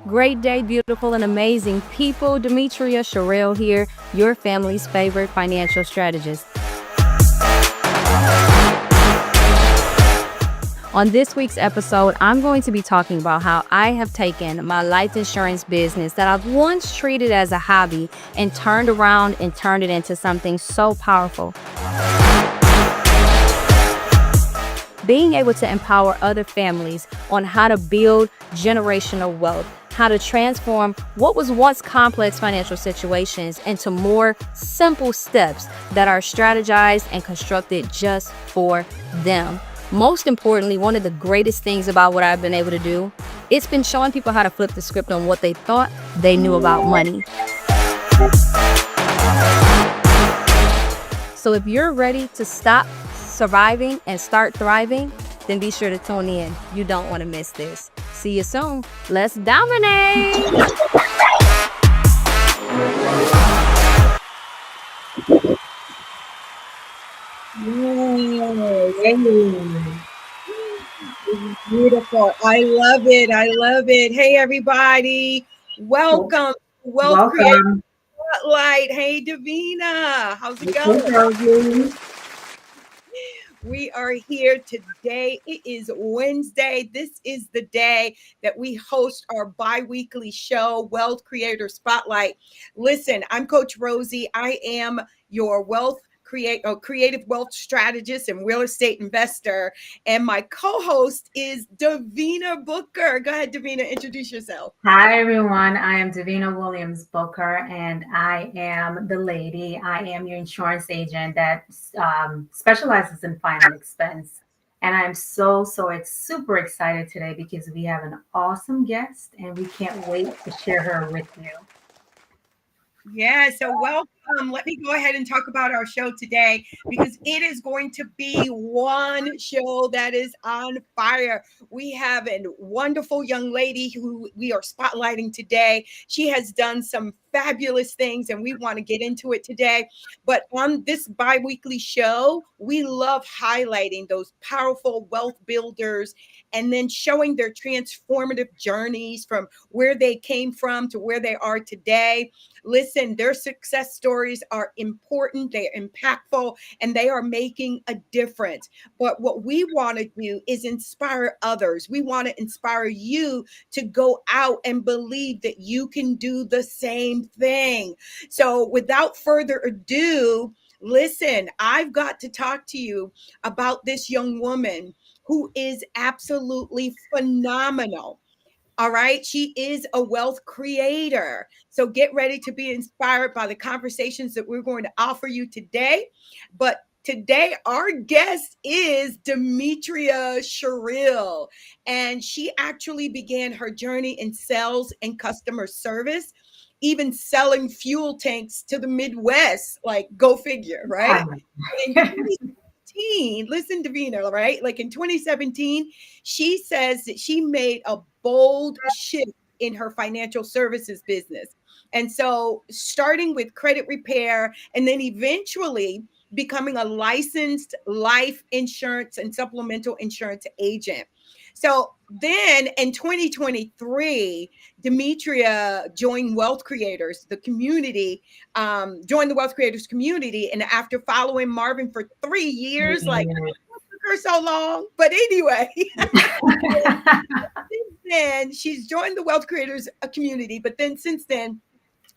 Great day, beautiful and amazing people. Demetrea Sherill here, your family's favorite financial strategist. On this week's episode, I'm going to be talking about how I have taken my life insurance business that I've once treated as a hobby and turned around and turned it into something so powerful. Being able to empower other families on how to build generational wealth, how to transform what was once complex financial situations into more simple steps that are strategized and constructed just for them. Most importantly, one of the greatest things about what I've been able to do, it's been showing people how to flip the script on what they thought they knew about money. So if you're ready to stop surviving and start thriving, then be sure to tune in. You don't want to miss this. See you soon. Let's dominate. Beautiful. I love it. I love it. Hey, everybody. Welcome. Welcome. Spotlight. Hey, Davina. How's it going? We are here today. It is Wednesday. This is the day that we host our bi-weekly show, Wealth Creator Spotlight. Listen, I'm Coach Rosie. I am your creative wealth strategist and real estate investor. And my co-host is Davina Booker. Go ahead, Davina, introduce yourself. Hi, everyone. I am Davina Williams Booker, and I am the lady. I am your insurance agent that specializes in final expense. And I'm super excited today because we have an awesome guest, and we can't wait to share her with you. Yeah, so welcome. Let me go ahead and talk about our show today because it is going to be one show that is on fire. We have a wonderful young lady who we are spotlighting today. She has done some fabulous things and we want to get into it today. But on this bi-weekly show, we love highlighting those powerful wealth builders and then showing their transformative journeys from where they came from to where they are today. Listen, their success stories are important, they're impactful, and they are making a difference. But what we want to do is inspire others. We want to inspire you to go out and believe that you can do the same thing. So without further ado, listen, I've got to talk to you about this young woman who is absolutely phenomenal. All right. She is a wealth creator. So get ready to be inspired by the conversations that we're going to offer you today. But today, our guest is Demetrea Sherill, and she actually began her journey in sales and customer service, even selling fuel tanks to the Midwest. Like, go figure, right? Listen, Davina, right? Like in 2017, she says that she made a bold shift in her financial services business. And so starting with credit repair and then eventually becoming a licensed life insurance and supplemental insurance agent. So then in 2023, Demetrea joined Wealth Creators, the community, joined the Wealth Creators community. And after following Marvin for 3 years, like, what took her so long? But anyway, then she's joined the Wealth Creators community. But then since then,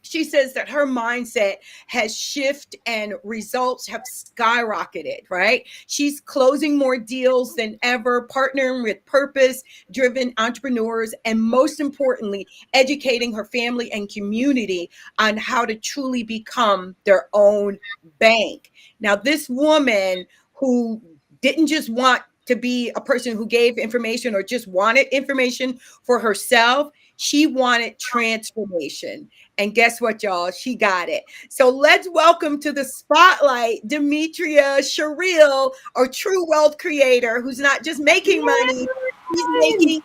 she says that her mindset has shifted and results have skyrocketed, right? She's closing more deals than ever, partnering with purpose-driven entrepreneurs, and most importantly, educating her family and community on how to truly become their own bank. Now, this woman who didn't just want to be a person who gave information or just wanted information for herself, she wanted transformation. And guess what, y'all? She got it. So let's welcome to the spotlight, Demetrea Sherill, a true wealth creator who's not just making money, she's making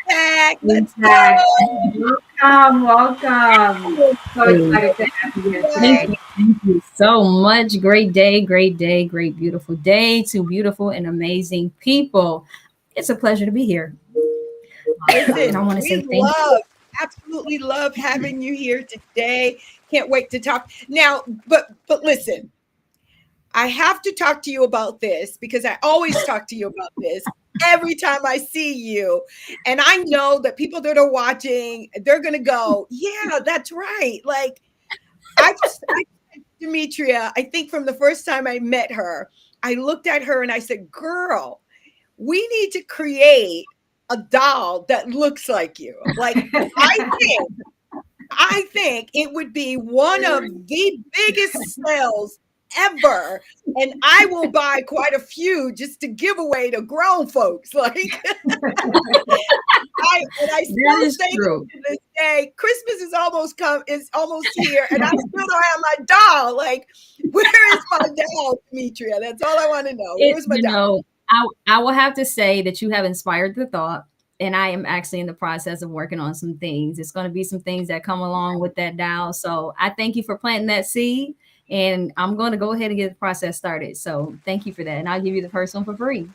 impact. Let's go. Welcome. So excited to have you here today. Thank you so much. Great day, great beautiful day to beautiful and amazing people. It's a pleasure to be here. Listen, I want to say thank you. absolutely love having you here today. Can't wait to talk. Now, but listen, I have to talk to you about this because I always talk to you about this every time I see you. And I know that people that are watching, they're going to go, yeah, that's right. Like I Demetria, I think from the first time I met her, I looked at her and I said, girl, we need to create a doll that looks like you. Like I think it would be one of the biggest sales ever. And I will buy quite a few just to give away to grown folks. Like I That still is say true. to this day, Christmas is almost here, and I still don't have my doll. Like, where is my doll, Demetria? That's all I want to know. It, Where's my you doll? know, I will have to say that you have inspired the thought, and I am actually in the process of working on some things. It's going to be some things that come along with that doll. So I thank you for planting that seed, and I'm going to go ahead and get the process started. So thank you for that, and I'll give you the first one for free.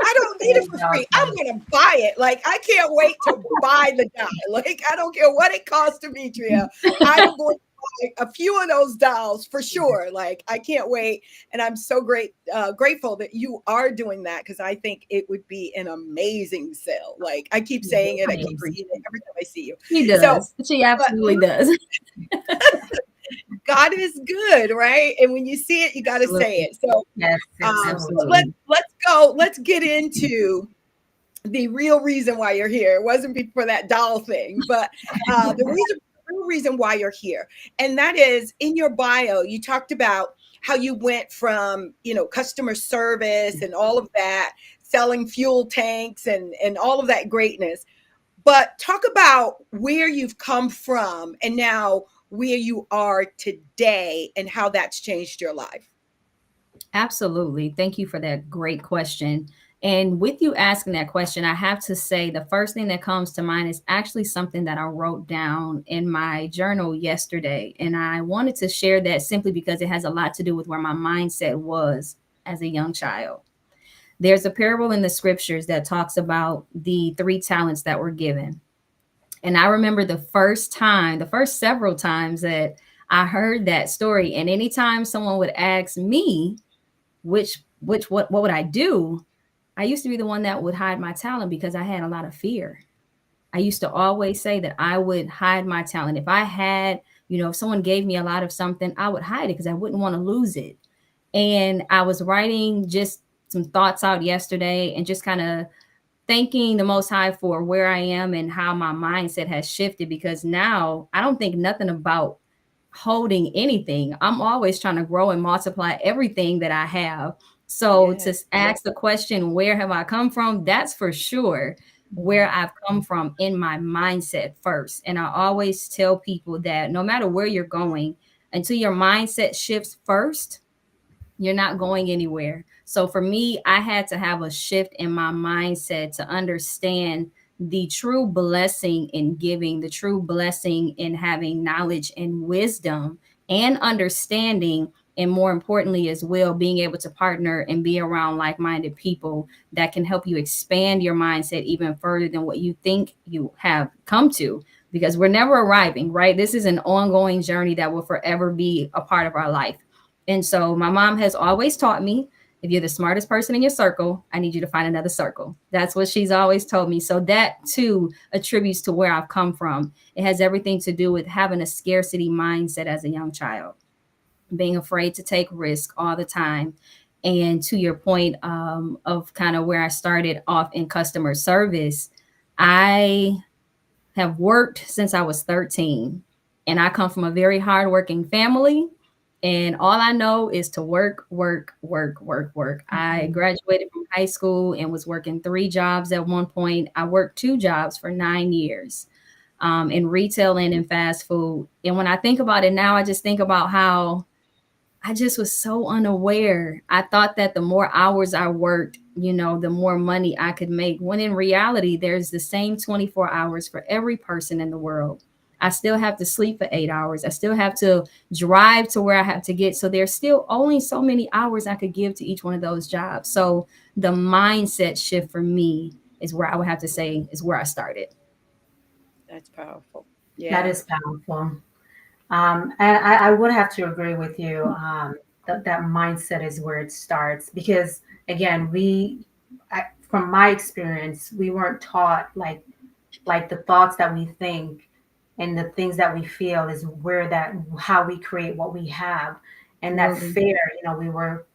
I don't need it for free. I'm gonna buy it. Like I can't wait to buy the doll. Like I don't care what it costs, Demetria. I am going to buy a few of those dolls for sure. Like I can't wait, and I'm so grateful that you are doing that because I think it would be an amazing sale. Like I keep saying it, I I keep agree. seeing it every time I see you. She So, does. She but absolutely does. God is good, right? And when you see it, you got to say Absolutely. it. So, Yes, but absolutely. Absolutely. let's go. Let's get into the real reason why you're here. It wasn't for that doll thing, but the real reason why you're here, and that is in your bio. You talked about how you went from customer service and all of that, selling fuel tanks and all of that greatness. But talk about where you've come from and now where you are today and how that's changed your life. Absolutely. Thank you for that great question. And with you asking that question, I have to say the first thing that comes to mind is actually something that I wrote down in my journal yesterday. And I wanted to share that simply because it has a lot to do with where my mindset was as a young child. There's a parable in the scriptures that talks about the three talents that were given. And I remember the first several times that I heard that story. And anytime someone would ask me, what would I do? I used to be the one that would hide my talent because I had a lot of fear. I used to always say that I would hide my talent. If I had, if someone gave me a lot of something, I would hide it because I wouldn't want to lose it. And I was writing just some thoughts out yesterday and just kind of thanking the Most High for where I am and how my mindset has shifted because now I don't think nothing about holding anything. I'm always trying to grow and multiply everything that I have. So to Yes. ask the question, where have I come from? That's for sure where I've come from in my mindset first. And I always tell people that no matter where you're going, until your mindset shifts first, you're not going anywhere. So for me, I had to have a shift in my mindset to understand the true blessing in giving, the true blessing in having knowledge and wisdom and understanding. And more importantly, as well, being able to partner and be around like minded people that can help you expand your mindset even further than what you think you have come to. Because we're never arriving, right? This is an ongoing journey that will forever be a part of our life. And so my mom has always taught me if you're the smartest person in your circle, I need you to find another circle. That's what she's always told me. So that too attributes to where I've come from. It has everything to do with having a scarcity mindset as a young child, being afraid to take risk all the time. And to your point of kind of where I started off in customer service, I have worked since I was 13. And I come from a very hardworking family. And all I know is to work, work, work, work, work. I graduated from high school and was working three jobs at one point. I worked two jobs for 9 years in retail and in fast food. And when I think about it now, I just think about how I just was so unaware. I thought that the more hours I worked, the more money I could make. When in reality, there's the same 24 hours for every person in the world. I still have to sleep for 8 hours. I still have to drive to where I have to get. So there's still only so many hours I could give to each one of those jobs. So the mindset shift for me is where I would have to say is where I started. That's powerful. That Yeah. is powerful. And I would have to agree with you. That mindset is where it starts because, again, from my experience, we weren't taught like the thoughts that we think and the things that we feel is where that how we create what we have, and that Absolutely. fear. We were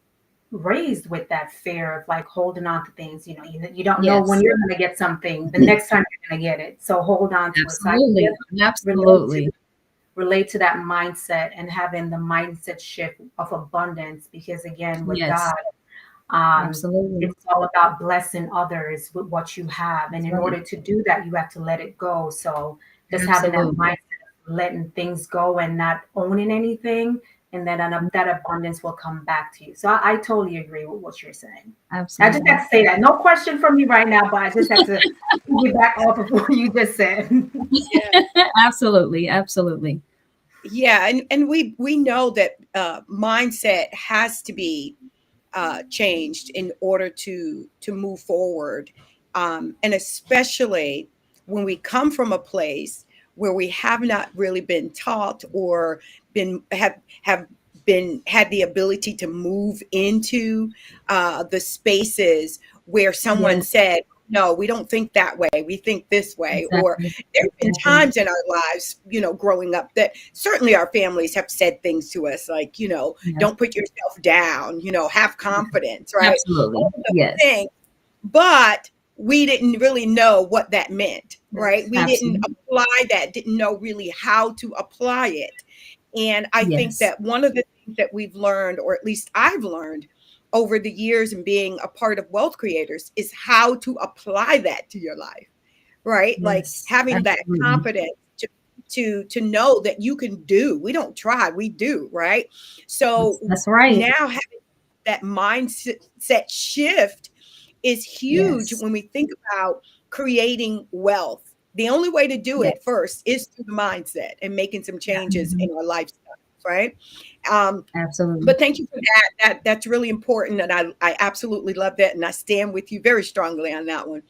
raised with that fear of like holding on to things. You don't know when Yes. you're going to get something the next time you're going to get it, so hold on to it. So I Absolutely. just relate to Absolutely. relate to that mindset and having the mindset shift of abundance because again with Yes. God, um, Absolutely. it's all about blessing others with what you have, and That's in right. order to do that you have to let it go. So just having that Absolutely. mindset of letting things go and not owning anything, and then that abundance will come back to you. So I totally agree with what you're saying. I just Absolutely. have to say that. No question from me right now, but I just have to piggyback off of what you just said. Yeah. Absolutely. Absolutely. Yeah. And we know that mindset has to be changed in order to move forward, and especially when we come from a place where we have not really been taught or have been had the ability to move into the spaces where someone Yes. said, no, we don't think that way, we think this way. Or Exactly. there have been Exactly. times in our lives, growing up, that certainly our families have said things to us like, Yes. don't put yourself down, have confidence, right? Absolutely. All of those Yes. things. But we didn't really know what that meant, right? We didn't Absolutely. apply that, didn't know really how to apply it. And I think Yes. that one of the things that we've learned, or at least I've learned over the years and being a part of Wealth Creators, is how to apply that to your life, right? Like Yes. having that Absolutely. confidence to know that you can do. We don't try, we do, right? So That's right. now having that mindset shift is huge Yes. when we think about creating wealth. The only way to do Yes. it first is through the mindset and making some changes Mhm. in our lifestyle, right? Um, Absolutely. but thank you for that. That's really important, and I absolutely love that, and I stand with you very strongly on that one.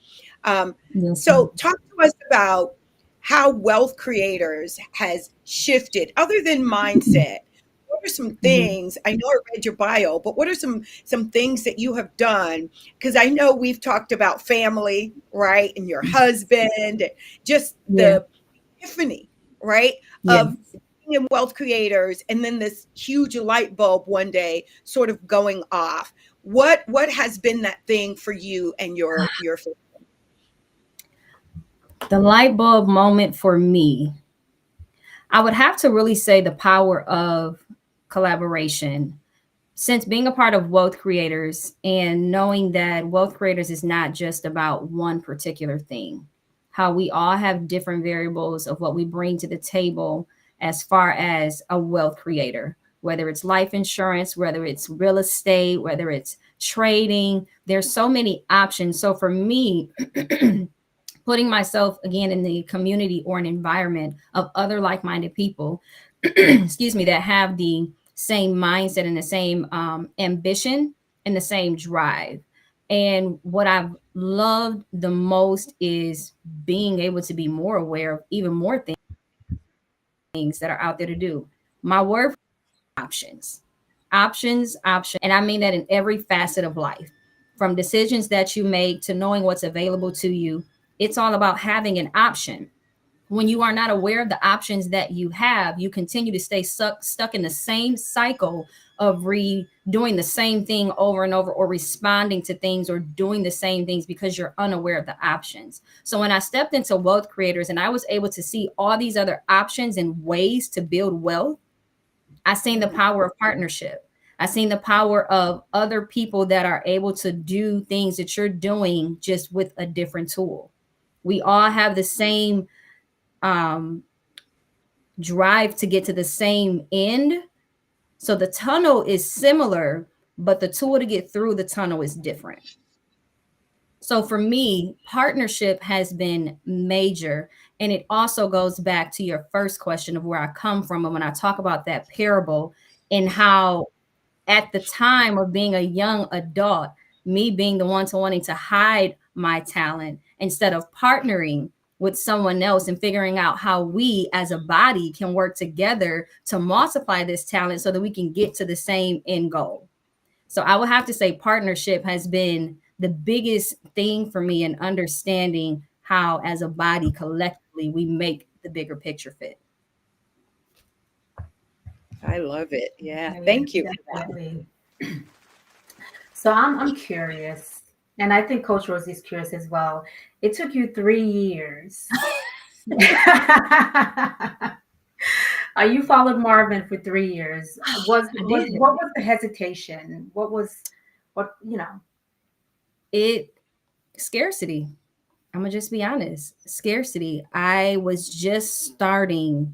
Um, Yes, ma'am. so, talk to us about how Wealth Creators has shifted, other than mindset. What are some Mhm. things? I know I read your bio, but what are some things that you have done? Because I know we've talked about family, right, and your husband, and just Yeah. the epiphany, right, of Yes. being in Wealth Creators, and then this huge light bulb one day sort of going off. What has been that thing for you and your family? The light bulb moment for me, I would have to really say the power of collaboration. Since being a part of Wealth Creators and knowing that Wealth Creators is not just about one particular thing, how we all have different variables of what we bring to the table as far as a wealth creator, whether it's life insurance, whether it's real estate, whether it's trading, there's so many options. So for me, putting myself again in the community or an environment of other like-minded people, excuse me, that have the same mindset and the same ambition and the same drive. And what I've loved the most is being able to be more aware of even more things that are out there to do. My word, options, options, options. And I mean that in every facet of life, from decisions that you make to knowing what's available to you. It's all about having an option. When you are not aware of the options that you have, you continue to stay stuck in the same cycle of doing the same thing over and over, or responding to things or doing the same things because you're unaware of the options. So when I stepped into Wealth Creators and I was able to see all these other options and ways to build wealth, I seen the Mhm. power of partnership. I seen the power of other people that are able to do things that you're doing just with a different tool. We all have the same um, drive to get to the same end. So the tunnel is similar, but the tool to get through the tunnel is different. So for me, partnership has been major. And it also goes back to your first question of where I come from. And when I talk about that parable and how at the time of being a young adult, me being the one to wanting to hide my talent instead of partnering with someone else and figuring out how we as a body can work together to multiply this talent so that we can get to the same end goal. So I would have to say partnership has been the biggest thing for me in understanding how as a body collectively we make the bigger picture fit. I love it. Yeah. Yeah, Thank you for that. definitely. So I'm curious, and I think Coach Rosie's curious as well. It took you 3 years. You followed Marvin for 3 years. I did. What was the hesitation? What? It scarcity. I'm gonna just be honest. Scarcity. I was just starting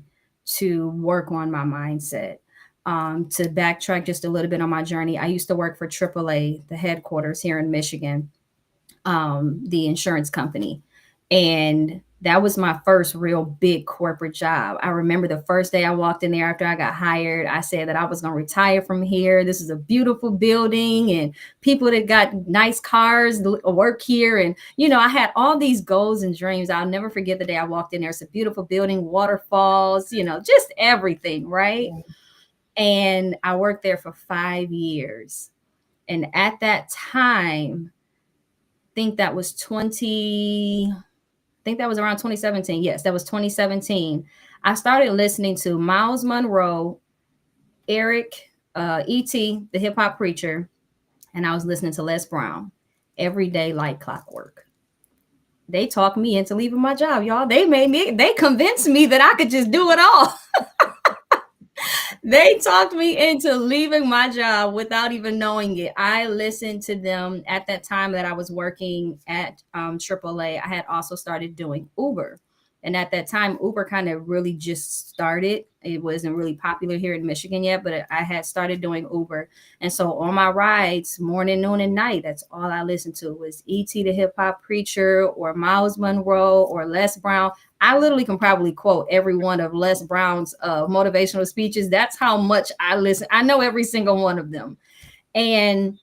to work on my mindset. To backtrack just a little bit on my journey, I used to work for AAA, the headquarters here in Michigan, the insurance company. And that was my first real big corporate job. I remember the first day I walked in there after I got hired, I said that I was going to retire from here. This is a beautiful building and people that got nice cars work here. And, I had all these goals and dreams. I'll never forget the day I walked in there. It's a beautiful building, waterfalls, just everything, right? And I worked there for 5 years. And at that time, think that was around 2017. Yes, that was 2017. I started listening to Miles Monroe, Eric, E.T., the hip hop preacher, and I was listening to Les Brown every day like clockwork. They talked me into leaving my job, y'all. They convinced me that I could just do it all. They talked me into leaving my job without even knowing it. I listened to them at that time that I was working at AAA. I had also started doing Uber. And at that time, Uber kind of really just started. It wasn't really popular here in Michigan yet, but I had started doing Uber. And so on my rides, morning, noon, and night, that's all I listened to was E.T. the hip hop preacher or Miles Monroe or Les Brown. I literally can probably quote every one of Les Brown's motivational speeches. That's how much I listen. I know every single one of them. And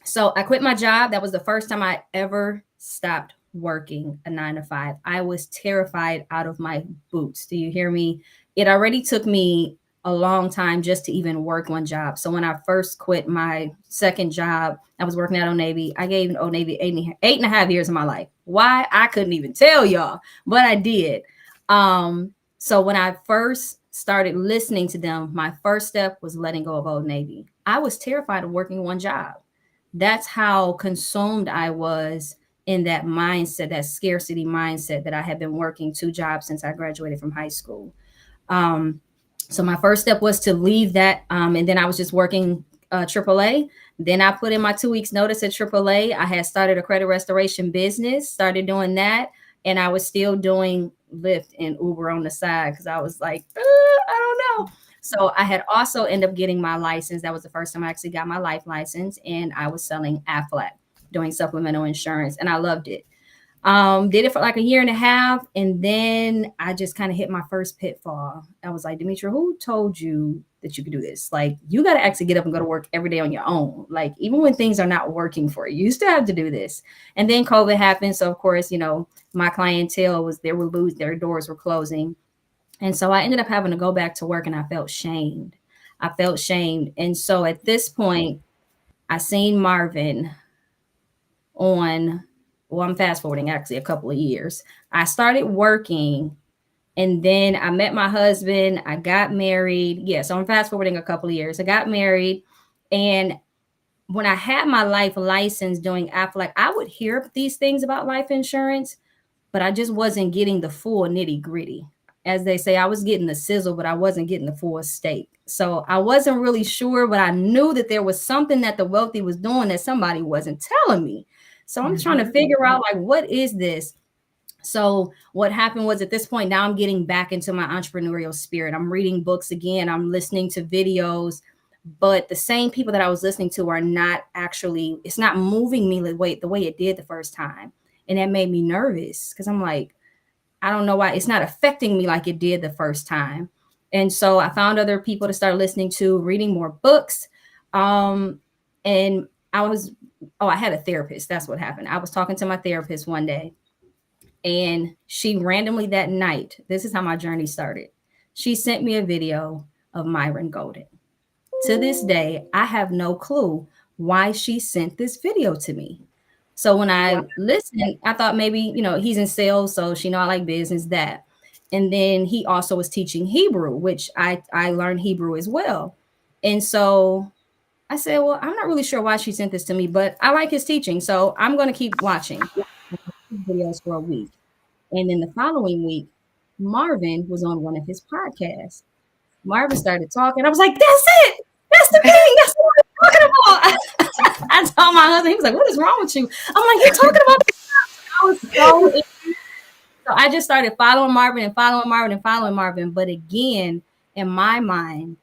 so I quit my job. That was the first time I ever stopped working a 9 to 5. I was terrified out of my boots. Do you hear me? It already took me a long time just to even work one job. So when I first quit my second job, I was working at Old Navy. I gave Old Navy 8.5 years of my life. Why? I couldn't even tell y'all, but I did. So when I first started listening to them, my first step was letting go of Old Navy. I was terrified of working one job. That's how consumed I was in that mindset, that scarcity mindset that I had been working 2 jobs since I graduated from high school. So my first step was to leave that. And then I was just working AAA. Then I put in my 2 weeks notice at AAA. I had started a credit restoration business, started doing that. And I was still doing Lyft and Uber on the side because I was like, I don't know. So I had also ended up getting my license. That was the first time I actually got my life license. And I was selling Aflac, doing supplemental insurance. And I loved it. Did it for like 1.5 years. And then I just kind of hit my first pitfall. I was like, Demetrea, who told you that you could do this? Like, you got to actually get up and go to work every day on your own. Like, even when things are not working for you, you still have to do this. And then COVID happened. So of course, my clientele was, their doors were closing. And so I ended up having to go back to work and I felt shamed. And so at this point, I seen Marvin I'm fast forwarding actually a couple of years. I started working and then I met my husband. I got married. Yeah, so I'm fast forwarding a couple of years. I got married. And when I had my life license doing Aflac, I would hear these things about life insurance, but I just wasn't getting the full nitty gritty. As they say, I was getting the sizzle, but I wasn't getting the full steak. So I wasn't really sure, but I knew that there was something that the wealthy was doing that somebody wasn't telling me. So I'm trying to figure out, like, what is this? So what happened was at this point, now I'm getting back into my entrepreneurial spirit. I'm reading books again. I'm listening to videos, but the same people that I was listening to are not actually, it's not moving me the way it did the first time. And that made me nervous because I'm like, I don't know why it's not affecting me like it did the first time. And so I found other people to start listening to, reading more books. And I had a therapist. That's what happened. I was talking to my therapist one day And she randomly that night, this is how my journey started. She sent me a video of Myron Golden. To this day, I have no clue why she sent this video to me. So when I listened, I thought maybe, he's in sales, so she know I like business, that. And then he also was teaching Hebrew, which I learned Hebrew as well. And so I said, well, I'm not really sure why she sent this to me, but I like his teaching, so I'm going to keep watching videos for a week. And then the following week, Marvin was on one of his podcasts. Marvin started talking. I was like, that's it. That's the thing. That's what I'm talking about. I told my husband, he was like, what is wrong with you? I'm like, you're talking about this. I was so I just started following Marvin and following Marvin and following Marvin. But again, in my mind,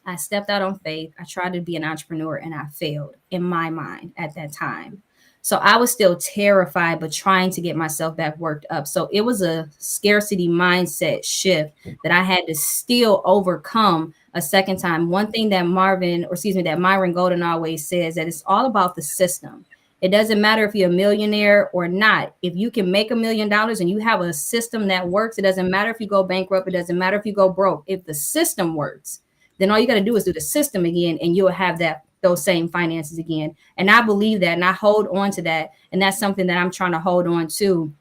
I stepped out on faith. I tried to be an entrepreneur and I failed in my mind at that time. So I was still terrified, but trying to get myself back worked up. So it was a scarcity mindset shift that I had to still overcome a second time. One thing that Myron Golden always says, that it's all about the system. It doesn't matter if you're a millionaire or not. If you can make $1 million and you have a system that works, it doesn't matter if you go bankrupt. It doesn't matter if you go broke. If the system works, then all you got to do is do the system again, and you'll have those same finances again. And I believe that, and I hold on to that. And that's something that I'm trying to hold on to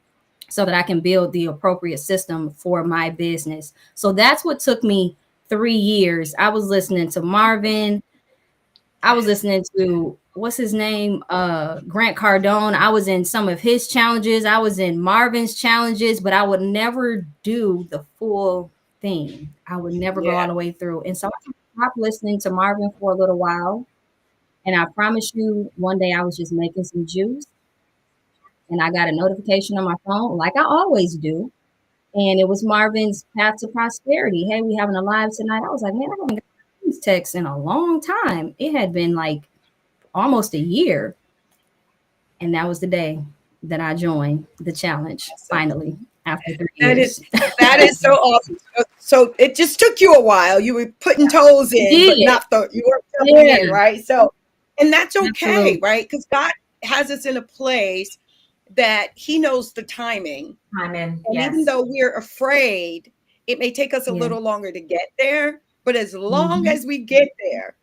so that I can build the appropriate system for my business. So that's what took me 3 years. I was listening to Marvin. I was listening to, what's his name? Grant Cardone. I was in some of his challenges. I was in Marvin's challenges, but I would never do the full thing. I would never go all the way through. And so I stopped listening to Marvin for a little while. And I promise you, one day I was just making some juice and I got a notification on my phone, like I always do. And it was Marvin's Path to Prosperity. Hey, we having a live tonight. I was like, man, I haven't got these texts in a long time. It had been like almost a year. And that was the day that I joined the challenge finally after 3 years. That is so awesome. So it just took you a while. You were putting toes in, but you weren't jumping in, right? So, and that's okay, absolutely, right? Because God has us in a place that He knows the timing. And even though we're afraid, it may take us a little longer to get there. But as long as we get there,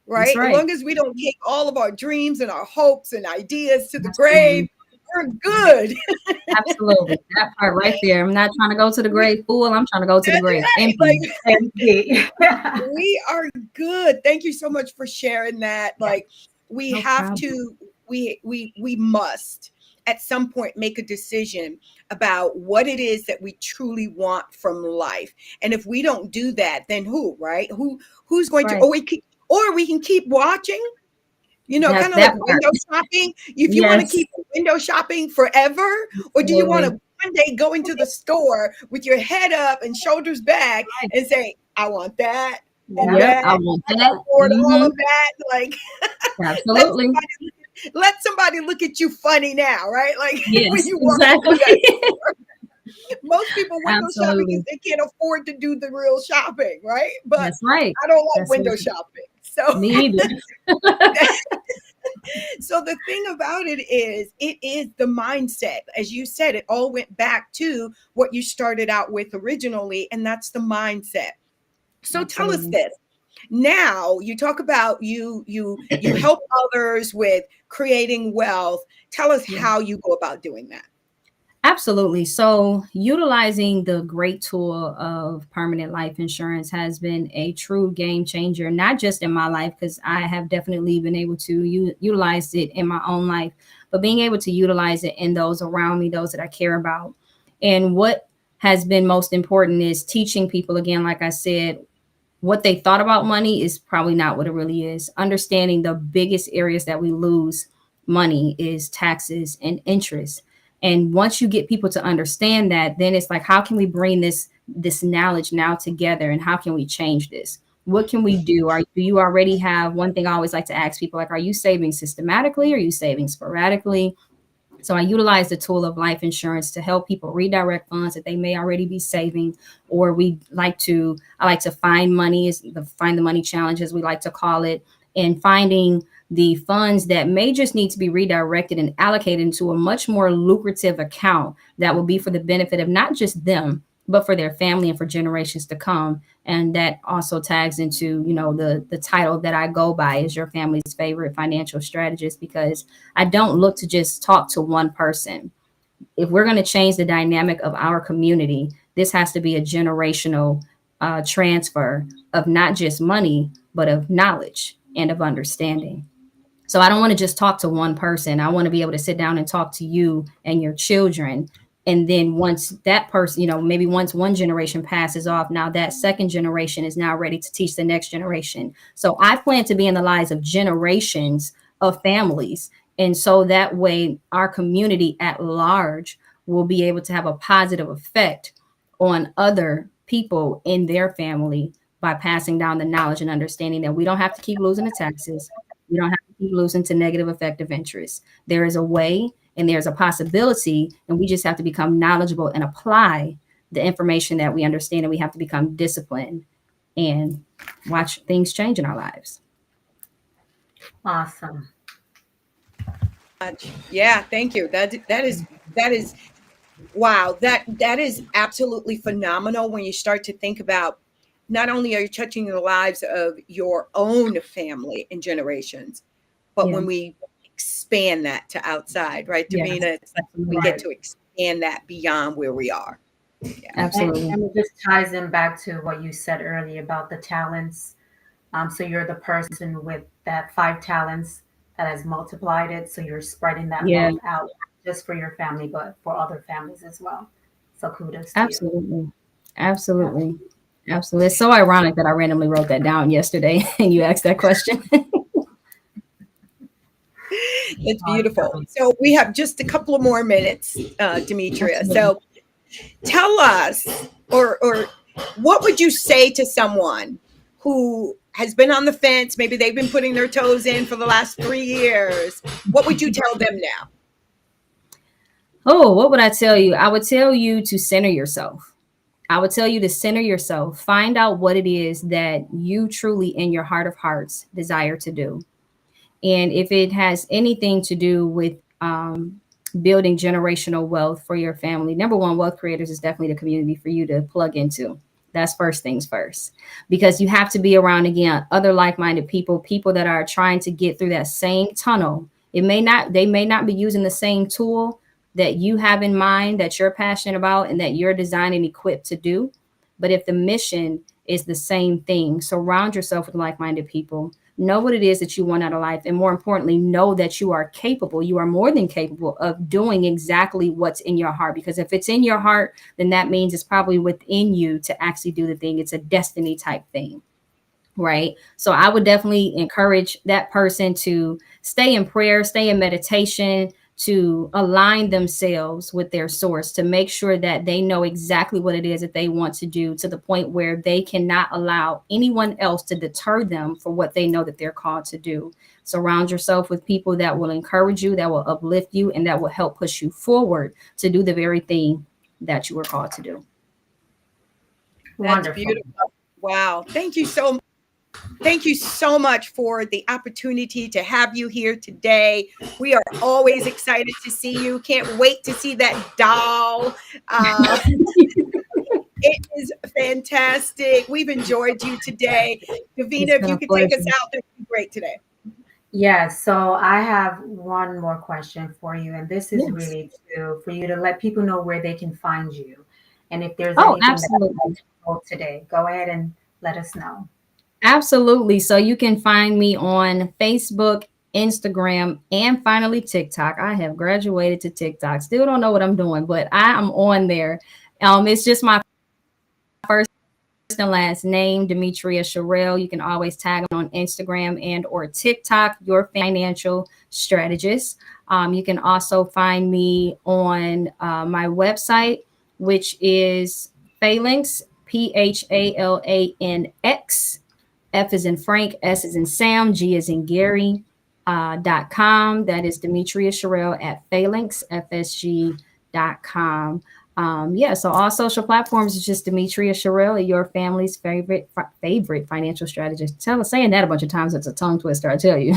right? As long as we don't take all of our dreams and our hopes and ideas to the grave, we're good. Absolutely. That part right there. I'm not trying to go to the grave full. I'm trying to go to the grave empty. We are good. Thank you so much for sharing that. Like, we have to, we must at some point make a decision about what it is that we truly want from life. And if we don't do that, then who, right? Who's going to, or we can keep watching, kind of like window shopping. If you want to keep window shopping forever, or do you want to one day go into the store with your head up and shoulders back and say, I want that. And that. I want that. I can afford all of that. Like, absolutely. Let somebody look at you funny now, right? Like, yes, when you walk exactly. Most people window shopping because they can't afford to do the real shopping, right? But that's right. I don't like window shopping. So me either. So the thing about it is the mindset. As you said, it all went back to what you started out with originally, and that's the mindset. So absolutely. Tell us this. Now you talk about you help others with creating wealth. Tell us how you go about doing that. Absolutely. So utilizing the great tool of permanent life insurance has been a true game changer, not just in my life, because I have definitely been able to utilize it in my own life, but being able to utilize it in those around me, those that I care about. And what has been most important is teaching people, again, like I said, what they thought about money is probably not what it really is. Understanding the biggest areas that we lose money is taxes and interest. And once you get people to understand that, then it's like, how can we bring this knowledge now together, and how can we change this? What can we do? Do you already have, one thing I always like to ask people, like, are you saving systematically? Are you saving sporadically? So I utilize the tool of life insurance to help people redirect funds that they may already be saving, or I like to find money, find the money challenge, as we like to call it. and finding the funds that may just need to be redirected and allocated into a much more lucrative account that will be for the benefit of not just them, but for their family and for generations to come. And that also tags into, the title that I go by is your family's favorite financial strategist, because I don't look to just talk to one person. If we're going to change the dynamic of our community, this has to be a generational transfer of not just money, but of knowledge and of understanding. So I don't want to just talk to one person. I want to be able to sit down and talk to you and your children. And then once that person, maybe once one generation passes off, now that second generation is now ready to teach the next generation. So I plan to be in the lives of generations of families. And so that way our community at large will be able to have a positive effect on other people in their family by passing down the knowledge and understanding that we don't have to keep losing the taxes. We don't have to keep losing to negative effective interest. There is a way and there's a possibility, and we just have to become knowledgeable and apply the information that we understand, and we have to become disciplined and watch things change in our lives. Awesome. Yeah, thank you. That is wow. That is absolutely phenomenal when you start to think about not only are you touching the lives of your own family and generations, but Yeah. when we expand that to outside, right, Yeah, Davina? It's like we right. get to expand that beyond where we are. Yeah. Absolutely. And it just ties in back to what you said earlier about the talents. So you're the person with that 5 talents that has multiplied it. So you're spreading that Yeah. wealth out just for your family, but for other families as well. So kudos to you. Absolutely. Absolutely. Absolutely. It's so ironic that I randomly wrote that down yesterday and you asked that question. It's beautiful. So we have just a couple of more minutes, Demetria. Absolutely. So tell us, or what would you say to someone who has been on the fence? Maybe they've been putting their toes in for the last 3 years. What would you tell them now? Oh, what would I tell you? I would tell you to center yourself. I would tell you to center yourself. Find out what it is that you truly, in your heart of hearts, desire to do. And if it has anything to do with building generational wealth for your family, number one, Wealth Creators is definitely the community for you to plug into. That's first things first, because you have to be around, again, other like-minded people, people that are trying to get through that same tunnel. They may not be using the same tool that you have in mind, that you're passionate about and that you're designed and equipped to do. But if the mission is the same thing, surround yourself with like-minded people. Know what it is that you want out of life. And more importantly, know that you are capable. You are more than capable of doing exactly what's in your heart. Because if it's in your heart, then that means it's probably within you to actually do the thing. It's a destiny type thing. Right. So I would definitely encourage that person to stay in prayer, stay in meditation, to align themselves with their source, to make sure that they know exactly what it is that they want to do, to the point where they cannot allow anyone else to deter them for what they know that they're called to do. Surround yourself with people that will encourage you, that will uplift you, and that will help push you forward to do the very thing that you were called to do. That's beautiful. Wow. Thank you so much. Thank you so much for the opportunity to have you here today. We are always excited to see you. Can't wait to see that doll. It is fantastic. We've enjoyed you today. Davina, if you could take us out, that would be great today. Yeah, so I have one more question for you, and this is really for you to let people know where they can find you. And if there's anything that you told today, go ahead and let us know. Absolutely. So you can find me on Facebook, Instagram, and finally TikTok. I have graduated to TikTok. Still don't know what I'm doing, but I am on there. It's just my first and last name, Demetrea Sherill. You can always tag me on Instagram and or TikTok, Your Financial Strategist. You can also find me on my website, which is Phalanx, PHALANX. F is in Frank, S is in Sam, G is in Gary, .com. That is Demetrea Sherill at Phalanx, FSG.com. Yeah, so all social platforms is just Demetrea Sherill, your family's favorite financial strategist. Saying that a bunch of times, it's a tongue twister, I tell you.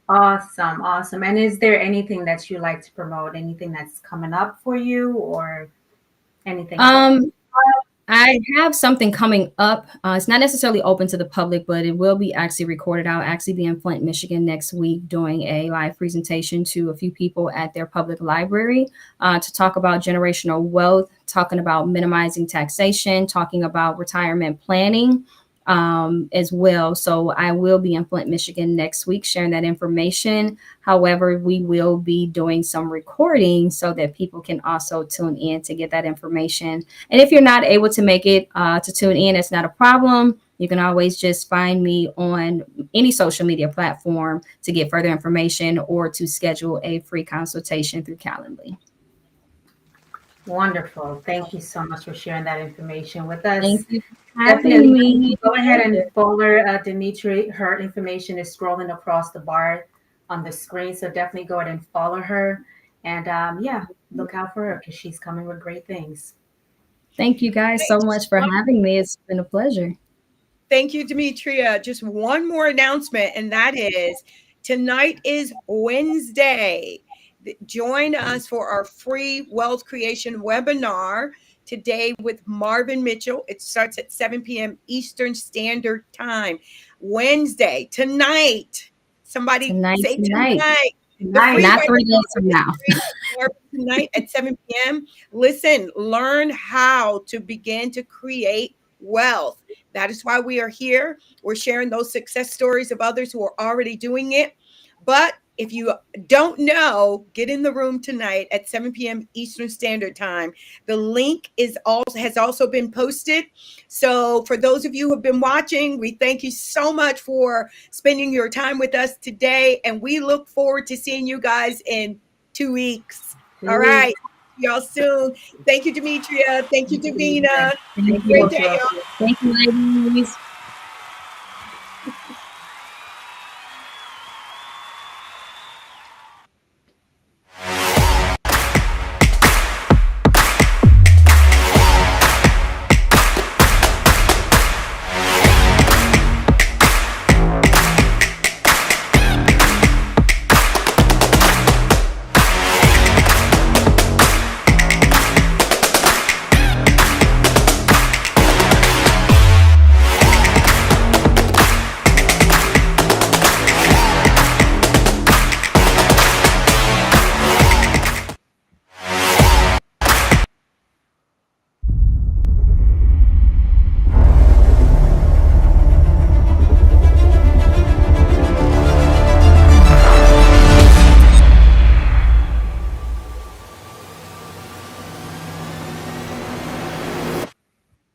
Awesome, awesome. And is there anything that you like to promote? Anything that's coming up for you, or anything else? um, I have something coming up. It's not necessarily open to the public, but it will be actually recorded. I'll actually be in Flint, Michigan next week doing a live presentation to a few people at their public library to talk about generational wealth, talking about minimizing taxation, talking about retirement planning as well. So I will be in Flint, Michigan next week sharing that information. However, we will be doing some recording so that people can also tune in to get that information. And if you're not able to make it to tune in, it's not a problem. You can always just find me on any social media platform to get further information or to schedule a free consultation through Calendly. Wonderful. Thank you so much for sharing that information with us. Thank you for having Definitely me. go ahead and follow Dimitri. Her information is scrolling across the bar on the screen. So definitely go ahead and follow her. And yeah, look out for her because she's coming with great things. Thank you guys so much for having me. It's been a pleasure. Thank you, Demetria. Just one more announcement, and that is tonight is Wednesday. Join us for our free wealth creation webinar today with Marvin Mitchell. It starts at 7 p.m. Eastern Standard Time. Wednesday, tonight. Somebody say Tonight. tonight. The Nice. free Not webinar 3 days from now. tonight at 7 p.m. Listen, learn how to begin to create wealth. That is why we are here. We're sharing those success stories of others who are already doing it. But if you don't know, get in the room tonight at 7 p.m. Eastern Standard Time. The link has also been posted. So for those of you who have been watching, we thank you so much for spending your time with us today. And we look forward to seeing you guys in 2 weeks. All right. See y'all soon. Thank you, Demetria. Thank you, Davina. Thank Great you. day, y'all. Thank you, ladies.